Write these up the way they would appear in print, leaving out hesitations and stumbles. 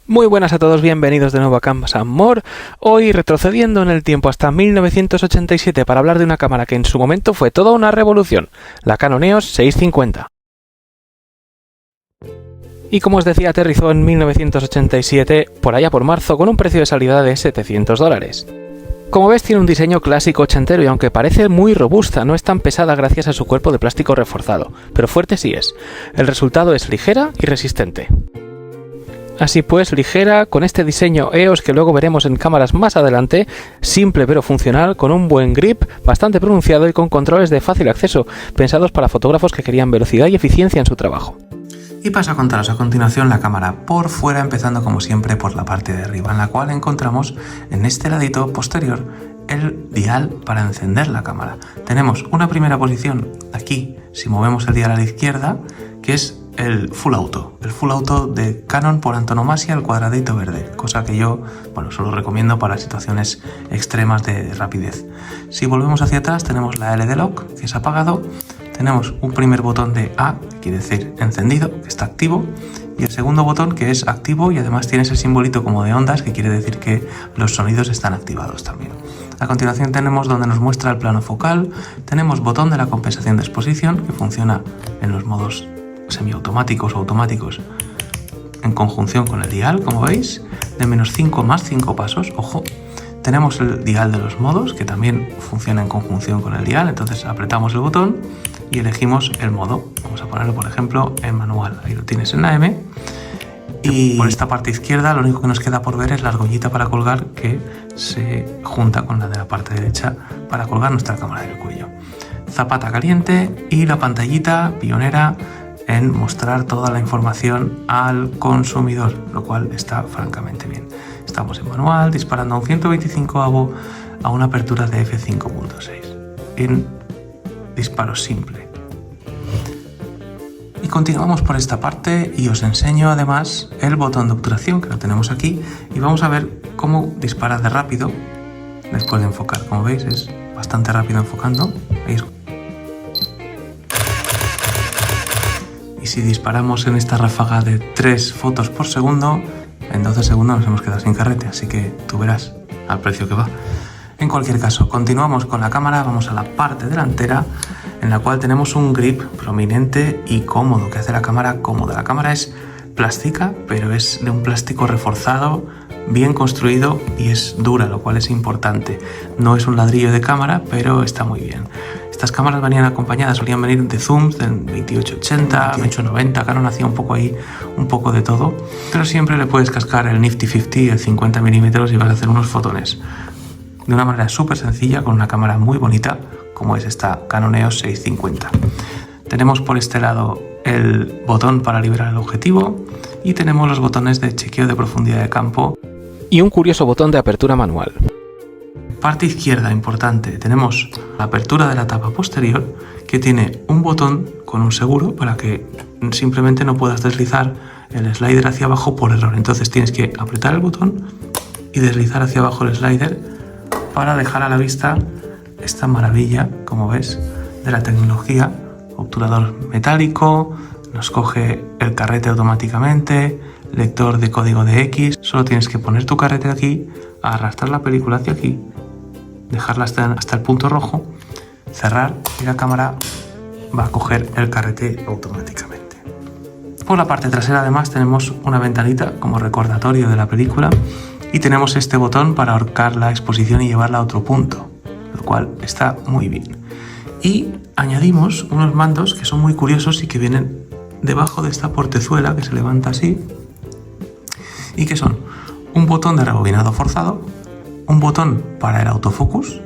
Muy buenas a todos, bienvenidos de nuevo a Casa Amor. Hoy retrocediendo en el tiempo hasta 1987 para hablar de una cámara que en su momento fue toda una revolución, la Canon EOS 650. Y como os decía, aterrizó en 1987, por allá por marzo, con un precio de salida de $700. Como ves, tiene un diseño clásico ochentero y aunque parece muy robusta, no es tan pesada gracias a su cuerpo de plástico reforzado, pero fuerte sí es. El resultado es ligera y resistente. Así pues, ligera, con este diseño EOS que luego veremos en cámaras más adelante, simple pero funcional, con un buen grip, bastante pronunciado y con controles de fácil acceso, pensados para fotógrafos que querían velocidad y eficiencia en su trabajo. Y paso a contaros a continuación la cámara por fuera, empezando como siempre por la parte de arriba, en la cual encontramos en este ladito posterior el dial para encender la cámara. Tenemos una primera posición aquí, si movemos el dial a la izquierda, que es el Full Auto de Canon por antonomasia, el cuadradito verde, cosa que yo, solo recomiendo para situaciones extremas de rapidez. Si volvemos hacia atrás tenemos la L de Lock, que es apagado, tenemos un primer botón de A, que quiere decir encendido, que está activo, y el segundo botón que es activo y además tiene ese simbolito como de ondas, que quiere decir que los sonidos están activados también. A continuación tenemos donde nos muestra el plano focal, tenemos botón de la compensación de exposición, que funciona en los modos semiautomáticos o automáticos en conjunción con el dial, como veis, de -5 más 5 pasos, ojo. Tenemos el dial de los modos, que también funciona en conjunción con el dial, entonces apretamos el botón y elegimos el modo. Vamos a ponerlo, por ejemplo, en manual, ahí lo tienes en la M. Y por esta parte izquierda lo único que nos queda por ver es la argollita para colgar, que se junta con la de la parte derecha para colgar nuestra cámara del cuello. Zapata caliente y la pantallita pionera en mostrar toda la información al consumidor, lo cual está francamente bien. Estamos en manual, disparando a un 125avo a una apertura de f5.6 en disparo simple. Y continuamos por esta parte y os enseño además el botón de obturación, que lo tenemos aquí, y vamos a ver cómo dispara de rápido después de enfocar. Como veis, es bastante rápido enfocando. Ahí es. Y si disparamos en esta ráfaga de 3 fotos por segundo, en 12 segundos nos hemos quedado sin carrete, así que tú verás al precio que va. En cualquier caso, continuamos con la cámara, vamos a la parte delantera, en la cual tenemos un grip prominente y cómodo, que hace la cámara cómoda. La cámara es plástica, pero es de un plástico reforzado, bien construido y es dura, lo cual es importante. No es un ladrillo de cámara, pero está muy bien. Estas cámaras venían acompañadas, solían venir de zooms del 28-80, 28-90, Canon hacía un poco de todo, pero siempre le puedes cascar el Nifty 50, el 50 mm y vas a hacer unos fotones de una manera súper sencilla con una cámara muy bonita como es esta Canon EOS 650. Tenemos por este lado el botón para liberar el objetivo y tenemos los botones de chequeo de profundidad de campo y un curioso botón de apertura manual. Parte izquierda, importante, tenemos la apertura de la tapa posterior, que tiene un botón con un seguro para que simplemente no puedas deslizar el slider hacia abajo por error. Entonces tienes que apretar el botón y deslizar hacia abajo el slider para dejar a la vista esta maravilla, como ves, de la tecnología. Obturador metálico, nos coge el carrete automáticamente, lector de código de X. Solo tienes que poner tu carrete aquí, arrastrar la película hacia aquí, dejarla hasta el punto rojo, cerrar y la cámara va a coger el carrete automáticamente. Por la parte trasera además tenemos una ventanita como recordatorio de la película y tenemos este botón para ahorcar la exposición y llevarla a otro punto, lo cual está muy bien. Y añadimos unos mandos que son muy curiosos y que vienen debajo de esta portezuela que se levanta así y que son un botón de rebobinado forzado, un botón para el autofocus,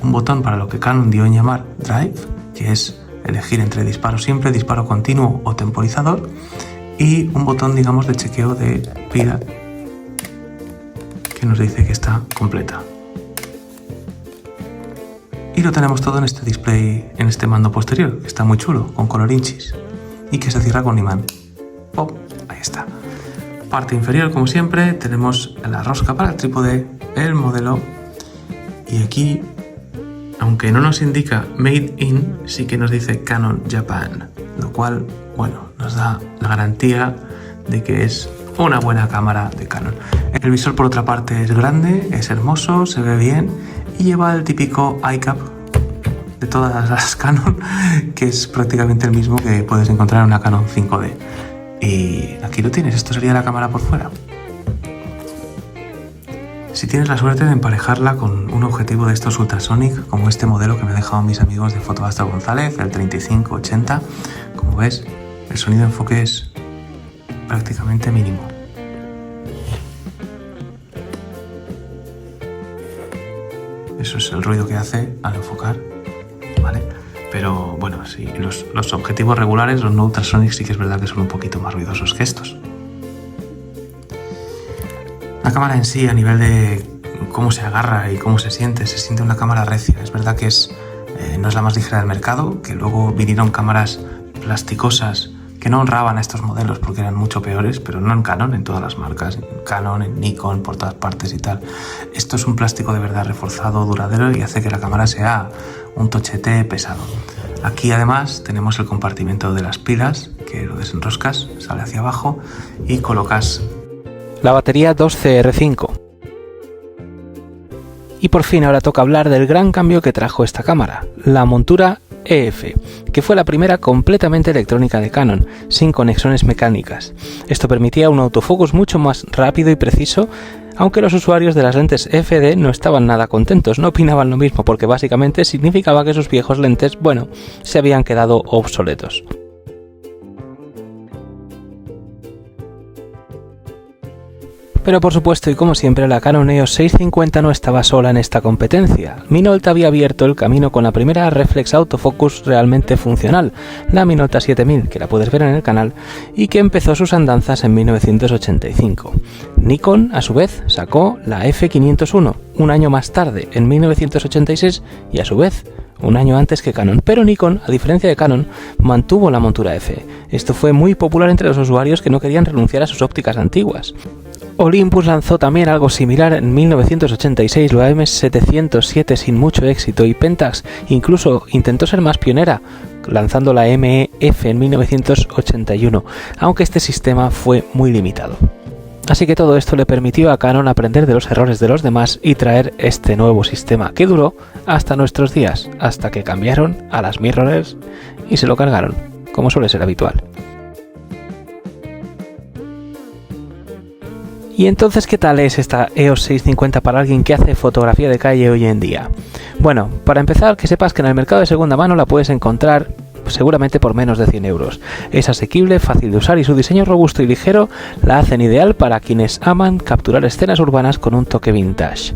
un botón para lo que Canon dio en llamar Drive, que es elegir entre disparo simple, disparo continuo o temporizador, y un botón, digamos, de chequeo de pila que nos dice que está completa. Y lo tenemos todo en este display, en este mando posterior, que está muy chulo, con colorinchis, y que se cierra con imán. ¡Pop! Ahí está. Parte inferior, como siempre, tenemos la rosca para el trípode, el modelo, y aquí, aunque no nos indica Made in, sí que nos dice Canon Japan, lo cual, nos da la garantía de que es una buena cámara de Canon. El visor por otra parte es grande, es hermoso, se ve bien y lleva el típico iCap de todas las Canon, que es prácticamente el mismo que puedes encontrar en una Canon 5D. Y aquí lo tienes, esto sería la cámara por fuera. Si tienes la suerte de emparejarla con un objetivo de estos Ultrasonic, como este modelo que me han dejado mis amigos de Fotobasta González, el 3580, como ves, el sonido de enfoque es prácticamente mínimo. Eso es el ruido que hace al enfocar, ¿vale? Pero bueno, sí, los objetivos regulares, los no Ultrasonic, sí que es verdad que son un poquito más ruidosos que estos. La cámara en sí, a nivel de cómo se agarra y cómo se siente una cámara recia. Es verdad que no es la más ligera del mercado, que luego vinieron cámaras plasticosas que no honraban a estos modelos porque eran mucho peores, pero no en Canon, en todas las marcas, en Canon, en Nikon, por todas partes y tal. Esto es un plástico de verdad reforzado, duradero y hace que la cámara sea un tochete pesado. Aquí además tenemos el compartimento de las pilas, que lo desenroscas, sale hacia abajo y colocas la batería 2CR5. Y por fin ahora toca hablar del gran cambio que trajo esta cámara, la montura EF, que fue la primera completamente electrónica de Canon, sin conexiones mecánicas. Esto permitía un autofocus mucho más rápido y preciso, aunque los usuarios de las lentes FD no estaban nada contentos, no opinaban lo mismo, porque básicamente significaba que sus viejos lentes, bueno, se habían quedado obsoletos. Pero por supuesto y como siempre la Canon EOS 650 no estaba sola en esta competencia. Minolta había abierto el camino con la primera reflex autofocus realmente funcional, la Minolta 7000, que la puedes ver en el canal, y que empezó sus andanzas en 1985. Nikon, a su vez, sacó la F501, un año más tarde, en 1986, y a su vez, un año antes que Canon, pero Nikon, a diferencia de Canon, mantuvo la montura F. Esto fue muy popular entre los usuarios que no querían renunciar a sus ópticas antiguas. Olympus lanzó también algo similar en 1986, la M707 sin mucho éxito, y Pentax incluso intentó ser más pionera, lanzando la MEF en 1981, aunque este sistema fue muy limitado. Así que todo esto le permitió a Canon aprender de los errores de los demás y traer este nuevo sistema, que duró hasta nuestros días, hasta que cambiaron a las mirrorless y se lo cargaron, como suele ser habitual. ¿Y entonces qué tal es esta EOS 650 para alguien que hace fotografía de calle hoy en día? Bueno, para empezar, que sepas que en el mercado de segunda mano la puedes encontrar seguramente por menos de 100 euros. Es asequible, fácil de usar y su diseño robusto y ligero la hacen ideal para quienes aman capturar escenas urbanas con un toque vintage.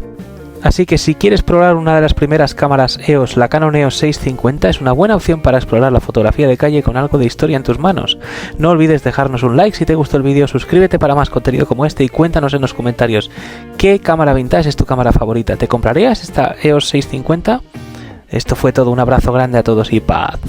Así que si quieres probar una de las primeras cámaras EOS, la Canon EOS 650 es una buena opción para explorar la fotografía de calle con algo de historia en tus manos. No olvides dejarnos un like si te gustó el vídeo, suscríbete para más contenido como este y cuéntanos en los comentarios qué cámara vintage es tu cámara favorita. ¿Te comprarías esta EOS 650? Esto fue todo, un abrazo grande a todos y paz.